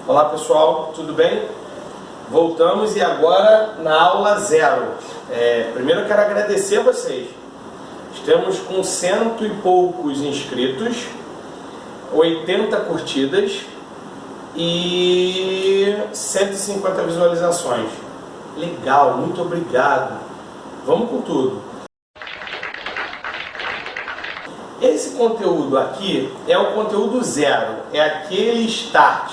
Olá pessoal, tudo bem? Voltamos e agora na aula 0. Primeiro eu quero agradecer a vocês. Estamos com 100 e poucos inscritos, 80 curtidas e 150 visualizações. Legal, muito obrigado. Vamos com tudo. Esse conteúdo aqui é o conteúdo 0, é aquele start,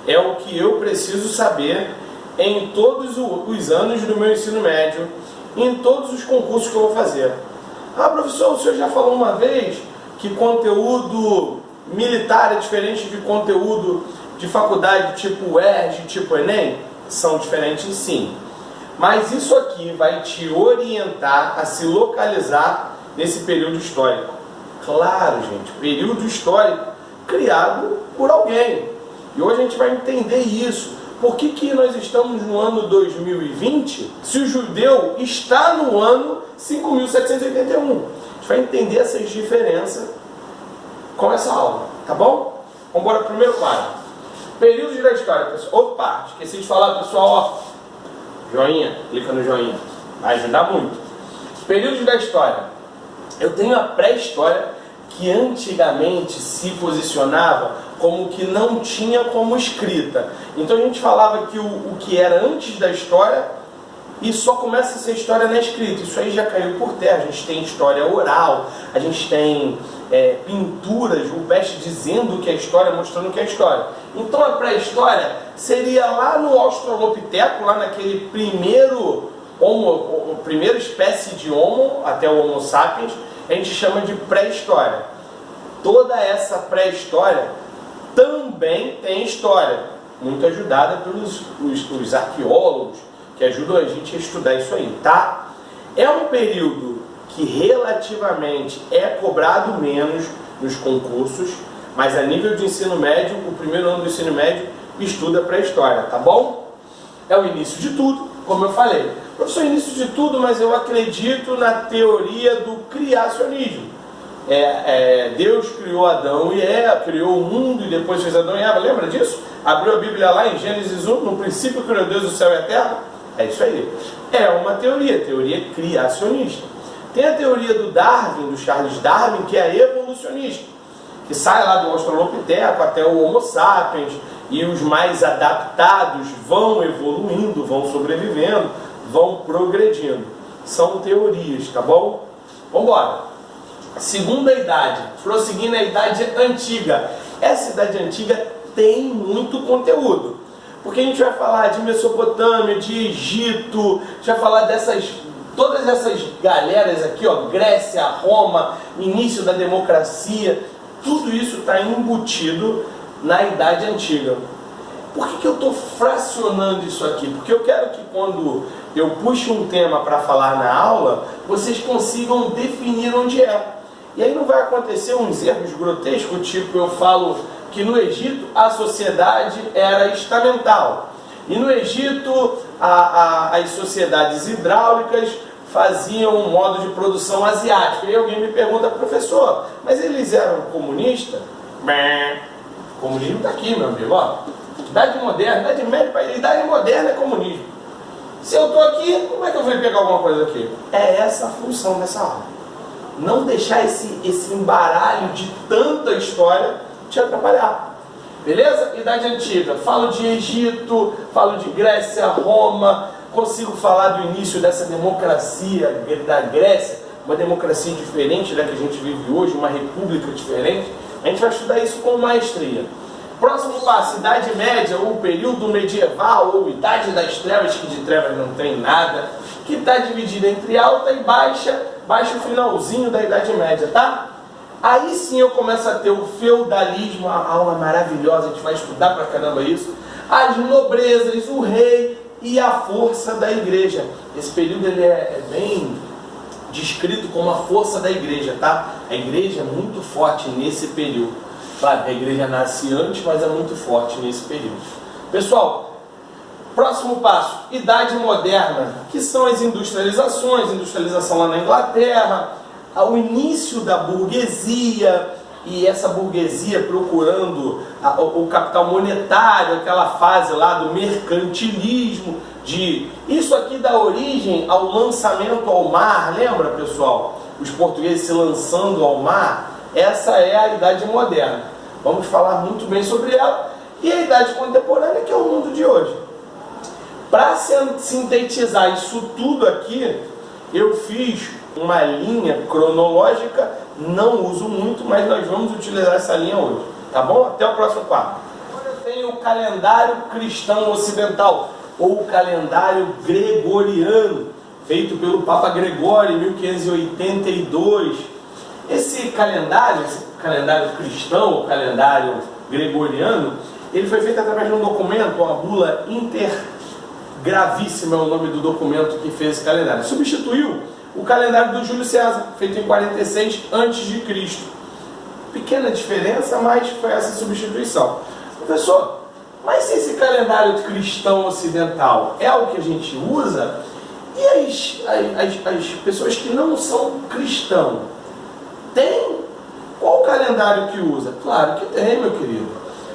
é o que eu preciso saber em todos os anos do meu ensino médio, em todos os concursos que eu vou fazer. Ah, professor, o senhor já falou uma vez que conteúdo militar é diferente de conteúdo de faculdade tipo UERJ, tipo Enem? São diferentes sim. Mas isso aqui vai te orientar a se localizar nesse período histórico. Claro, gente, período histórico criado por alguém. E hoje a gente vai entender isso. Por que nós estamos no ano 2020 se o judeu está no ano 5.781? A gente vai entender essas diferenças com essa aula, tá bom? Vamos embora para o primeiro quadro. Períodos da história, pessoal. Opa, esqueci de falar, pessoal, ó. Joinha, clica no joinha. Vai ajudar muito. Períodos da história. Eu tenho a pré-história, que antigamente se posicionava como que não tinha como escrita. Então a gente falava que o que era antes da história e só começa a ser história na escrita. Isso aí já caiu por terra. A gente tem história oral, a gente tem pinturas rupestres dizendo que é história, mostrando que é história. Então a pré-história seria lá no Australopiteco, lá naquele primeira espécie de Homo, até o Homo sapiens, a gente chama de pré-história. Toda essa pré-história também tem história, muito ajudada pelos os arqueólogos que ajudam a gente a estudar isso aí, tá? É um período que relativamente é cobrado menos nos concursos, mas a nível de ensino médio, o primeiro ano do ensino médio estuda pré-história, tá bom? É o início de tudo, como eu falei. Professor, início de tudo, mas eu acredito na teoria do criacionismo. Deus criou Adão e Eva, criou o mundo e depois fez Adão e Eva, lembra disso? Abriu a Bíblia lá em Gênesis 1, no princípio criou Deus o céu e a terra. É isso aí. É uma teoria criacionista. Tem a teoria do Darwin, do Charles Darwin, que é evolucionista, que sai lá do Australopiteco até o Homo sapiens, e os mais adaptados vão evoluindo, vão sobrevivendo, vão progredindo. São teorias, tá bom? Vamos embora. Segunda idade, prosseguindo a idade antiga. Essa idade antiga tem muito conteúdo, porque a gente vai falar de Mesopotâmia, de Egito, a gente vai falar todas essas galeras aqui, ó, Grécia, Roma, início da democracia, tudo isso está embutido na idade antiga. Por que eu estou fracionando isso aqui? Porque eu quero que quando eu puxe um tema para falar na aula, vocês consigam definir onde é. E aí não vai acontecer uns erros grotescos, tipo eu falo que no Egito a sociedade era estamental. E no Egito as sociedades hidráulicas faziam um modo de produção asiático. E alguém me pergunta, professor, mas eles eram comunistas? O comunismo está aqui, meu amigo. Ó. Idade moderna, idade média, idade moderna é comunismo. Se eu estou aqui, como é que eu vou pegar alguma coisa aqui? É essa a função dessa aula. Não deixar esse embaralho de tanta história te atrapalhar. Beleza? Idade antiga. Falo de Egito, falo de Grécia, Roma. Consigo falar do início dessa democracia da Grécia, uma democracia diferente da que a gente vive hoje, uma república diferente. A gente vai estudar isso com maestria. Próximo passo, Idade Média, ou período medieval, ou Idade das Trevas, que de trevas não tem nada, que está dividida entre alta e baixa, o finalzinho da Idade Média, tá? Aí sim eu começo a ter o feudalismo, a aula maravilhosa, a gente vai estudar pra caramba isso, as nobrezas, o rei e a força da igreja. Esse período ele é bem descrito como a força da igreja, tá? A igreja é muito forte nesse período. Claro, a igreja nasce antes, mas é muito forte nesse período. Pessoal, próximo passo, Idade Moderna, que são as industrializações, industrialização lá na Inglaterra, o início da burguesia, e essa burguesia procurando o capital monetário, aquela fase lá do mercantilismo, isso aqui dá origem ao lançamento ao mar, lembra, pessoal? Os portugueses se lançando ao mar, essa é a Idade Moderna. Vamos falar muito bem sobre ela. E a Idade Contemporânea, que é o mundo de hoje. Para sintetizar isso tudo aqui, eu fiz uma linha cronológica, não uso muito, mas nós vamos utilizar essa linha hoje, tá bom? Até o próximo quadro. Agora eu tenho o calendário cristão ocidental, ou o calendário gregoriano, feito pelo Papa Gregório em 1582. Esse calendário cristão, o calendário gregoriano, ele foi feito através de um documento, uma bula intergravíssima é o nome do documento que fez esse calendário. Substituiu o calendário do Júlio César, feito em 46 a.C. Pequena diferença, mas foi essa substituição. Professor, mas se esse calendário cristão ocidental é o que a gente usa, e as pessoas que não são cristãos, tem? Qual o calendário que usa? Claro que tem, meu querido.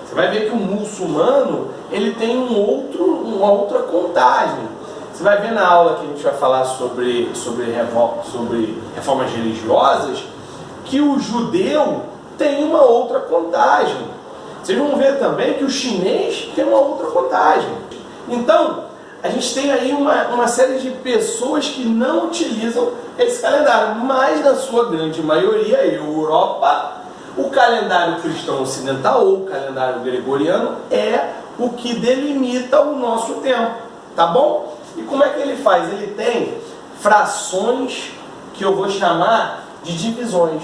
Você vai ver que o muçulmano, ele tem uma outra contagem. Você vai ver na aula que a gente vai falar sobre reformas religiosas, que o judeu tem uma outra contagem. Vocês vão ver também que o chinês tem uma outra contagem. Então, a gente tem aí uma série de pessoas que não utilizam esse calendário, mas na sua grande maioria, Europa, o calendário cristão ocidental ou o calendário gregoriano é o que delimita o nosso tempo, tá bom? E como é que ele faz? Ele tem frações que eu vou chamar de divisões.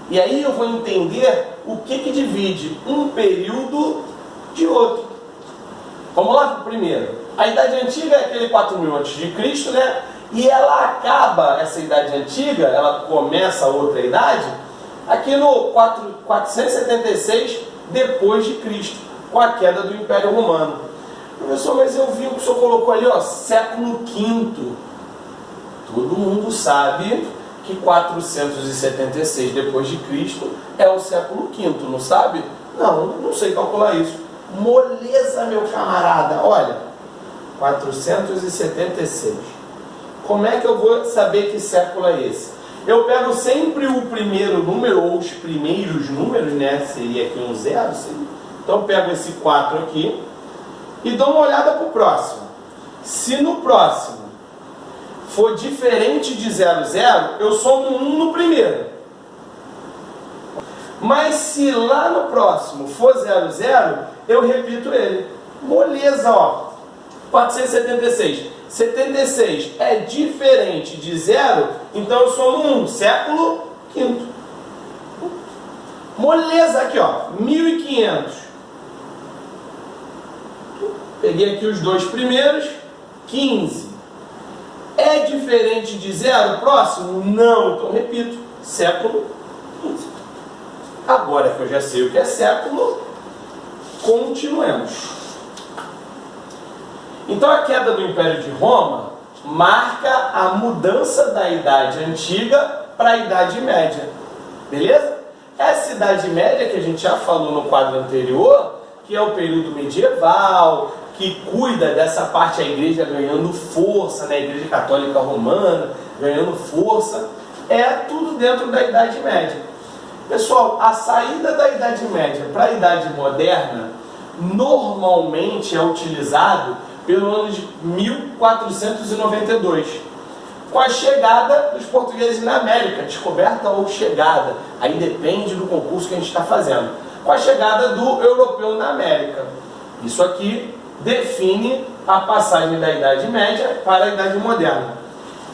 E aí eu vou entender o que divide um período de outro. Vamos lá para o primeiro. A Idade Antiga é aquele 4.000 a.C., né? E ela acaba, essa Idade Antiga, ela começa a outra idade, aqui no 476 depois de Cristo, com a queda do Império Romano. Professor, mas eu vi o que o senhor colocou ali, ó, século V. Todo mundo sabe que 476 depois de Cristo é o século V, não sabe? Não sei calcular isso. Moleza, meu camarada, olha, 476. Como é que eu vou saber que século é esse? Eu pego sempre o primeiro número, ou os primeiros números, né? Seria aqui um 0, sim. Então eu pego esse 4 aqui e dou uma olhada para o próximo. Se no próximo for diferente de 00, eu somo 1 no primeiro. Mas se lá no próximo for 00, eu repito ele. Moleza, ó. 476. 76 é diferente de 0, então eu somo 1, século V. Moleza aqui, ó, 1500. Peguei aqui os dois primeiros, 15. É diferente de 0 próximo? Não, então repito, século XV. Agora que eu já sei o que é século, continuemos. Então a queda do Império de Roma marca a mudança da Idade Antiga para a Idade Média. Beleza? Essa Idade Média que a gente já falou no quadro anterior, que é o período medieval, que cuida dessa parte da igreja ganhando força, né? A Igreja Católica Romana ganhando força, é tudo dentro da Idade Média. Pessoal, a saída da Idade Média para a Idade Moderna normalmente é utilizado pelo ano de 1492, com a chegada dos portugueses na América, descoberta ou chegada, aí depende do concurso que a gente está fazendo, com a chegada do europeu na América. Isso aqui define a passagem da Idade Média para a Idade Moderna.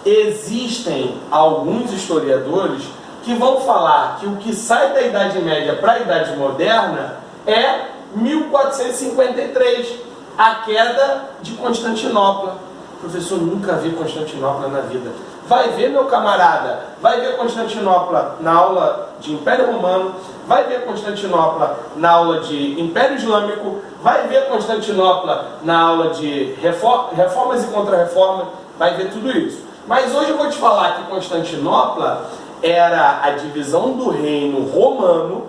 Existem alguns historiadores que vão falar que o que sai da Idade Média para a Idade Moderna é 1453, a queda de Constantinopla. Professor, nunca vi Constantinopla na vida. vai ver, meu camarada, vai ver Constantinopla na aula de Império Romano, vai ver Constantinopla na aula de Império Islâmico, vai ver Constantinopla na aula de reformas e contra-reformas, vai ver tudo isso. Mas hoje eu vou te falar que Constantinopla era a divisão do reino romano.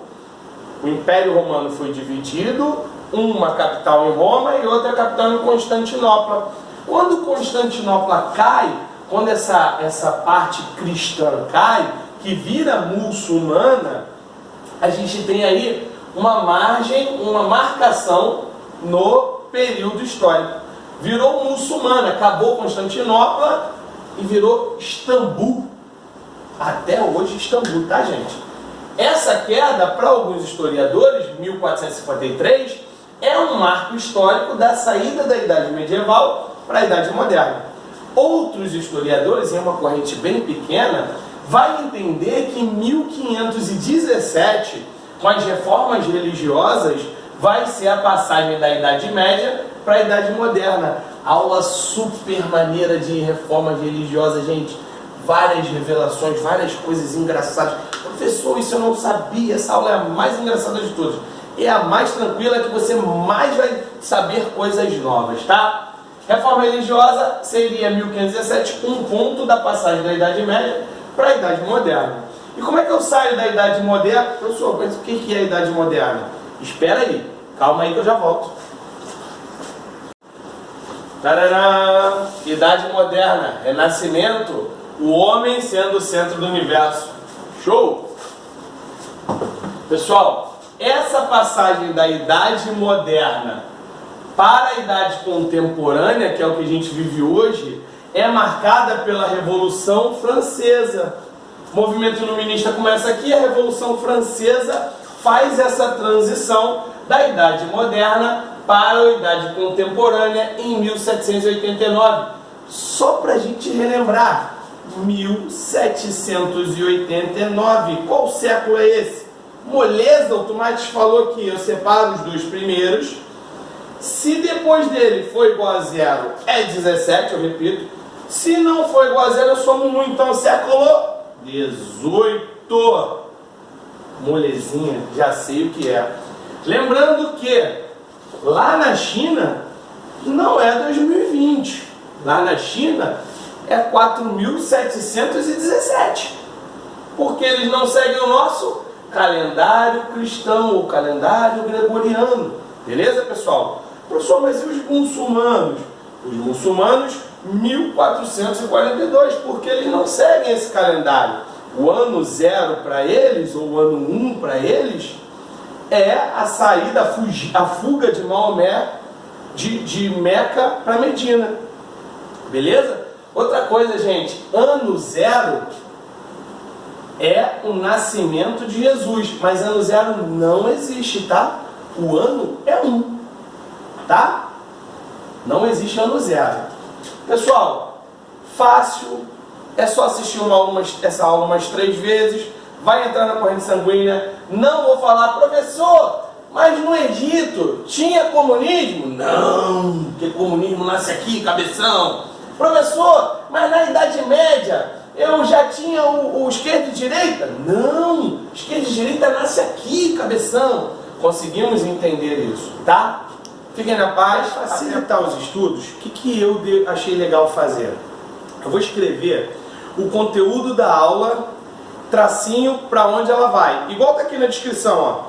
O Império Romano foi dividido, uma capital em Roma e outra capital em Constantinopla. Quando Constantinopla cai, quando essa parte cristã cai, que vira muçulmana, a gente tem aí uma margem, uma marcação no período histórico. Virou muçulmana, acabou Constantinopla e virou Istambul. Até hoje Istambul, tá, gente? Essa queda, para alguns historiadores, 1453, é um marco histórico da saída da Idade Medieval para a Idade Moderna. Outros historiadores, em uma corrente bem pequena, vai entender que em 1517, com as reformas religiosas, vai ser a passagem da Idade Média para a Idade Moderna. Aula super maneira de reformas religiosas, gente. Várias revelações, várias coisas engraçadas. Professor, isso eu não sabia. Essa aula é a mais engraçada de todas. É a mais tranquila, que você mais vai saber coisas novas, tá? Reforma religiosa seria 1517, um ponto da passagem da Idade Média para a Idade Moderna. E como é que eu saio da Idade Moderna? Professor, mas o que é a Idade Moderna? Espera aí, calma aí que eu já volto. Tarará! Idade Moderna, Renascimento, o homem sendo o centro do universo. Show! Pessoal, essa passagem da Idade Moderna para a Idade Contemporânea, que é o que a gente vive hoje, é marcada pela Revolução Francesa. O movimento iluminista começa aqui, a Revolução Francesa faz essa transição da Idade Moderna para a Idade Contemporânea em 1789. Só para a gente relembrar, 1789, qual século é esse? Moleza, o Tomate falou que eu separo os dois primeiros. Se depois dele for igual a zero, é 17, eu repito. Se não for igual a zero, eu somo 1, então século 18. Molezinha, já sei o que é. Lembrando que lá na China não é 2020. Lá na China é 4717. Porque eles não seguem o nosso calendário cristão, ou calendário gregoriano. Beleza, pessoal? Professor, mas e os muçulmanos? Os muçulmanos, 1442, porque eles não seguem esse calendário. O ano 0 para eles, ou o ano 1 para eles, é a saída, a fuga de Maomé de Meca para Medina. Beleza? Outra coisa, gente, ano 0 é o nascimento de Jesus, mas ano 0 não existe, tá? O ano é 1, tá? Não existe ano 0. Pessoal, fácil, é só assistir essa aula umas 3 vezes, vai entrar na corrente sanguínea. Não vou falar, professor, mas no Egito tinha comunismo? Não, porque comunismo nasce aqui, cabeção. Professor, mas na Idade Média eu já tinha o esquerda e direita? Não, esquerda e direita nasce aqui, cabeção. Conseguimos entender isso, tá? Fiquem na paz. Facilitar os estudos, o que eu achei legal fazer? Eu vou escrever o conteúdo da aula, tracinho para onde ela vai. Igual tá aqui na descrição, ó.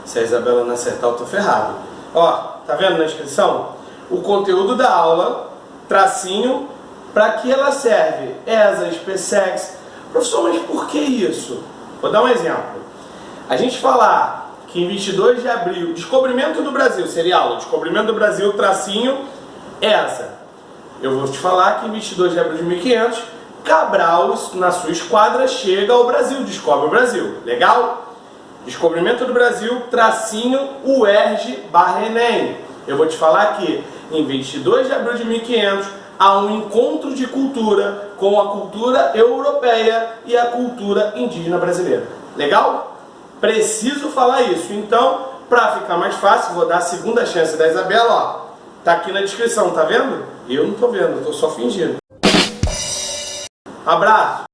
Se a Isabela não acertar, eu tô ferrado. Ó, tá vendo na descrição? O conteúdo da aula, tracinho, para que ela serve? ESA, SpaceX. Professor, mas por que isso? Vou dar um exemplo. A gente falar que em 22 de abril, descobrimento do Brasil, seria aula, descobrimento do Brasil, tracinho, ESA. Eu vou te falar que em 22 de abril de 1500, Cabral, na sua esquadra, chega ao Brasil, descobre o Brasil. Legal? Descobrimento do Brasil, tracinho, UERJ/Enem. Eu vou te falar que em 22 de abril de 1500, há um encontro de cultura com a cultura europeia e a cultura indígena brasileira. Legal? Preciso falar isso. Então, para ficar mais fácil, vou dar a segunda chance da Isabela, ó. Tá aqui na descrição, tá vendo? Eu não tô vendo, eu tô só fingindo. Abraço!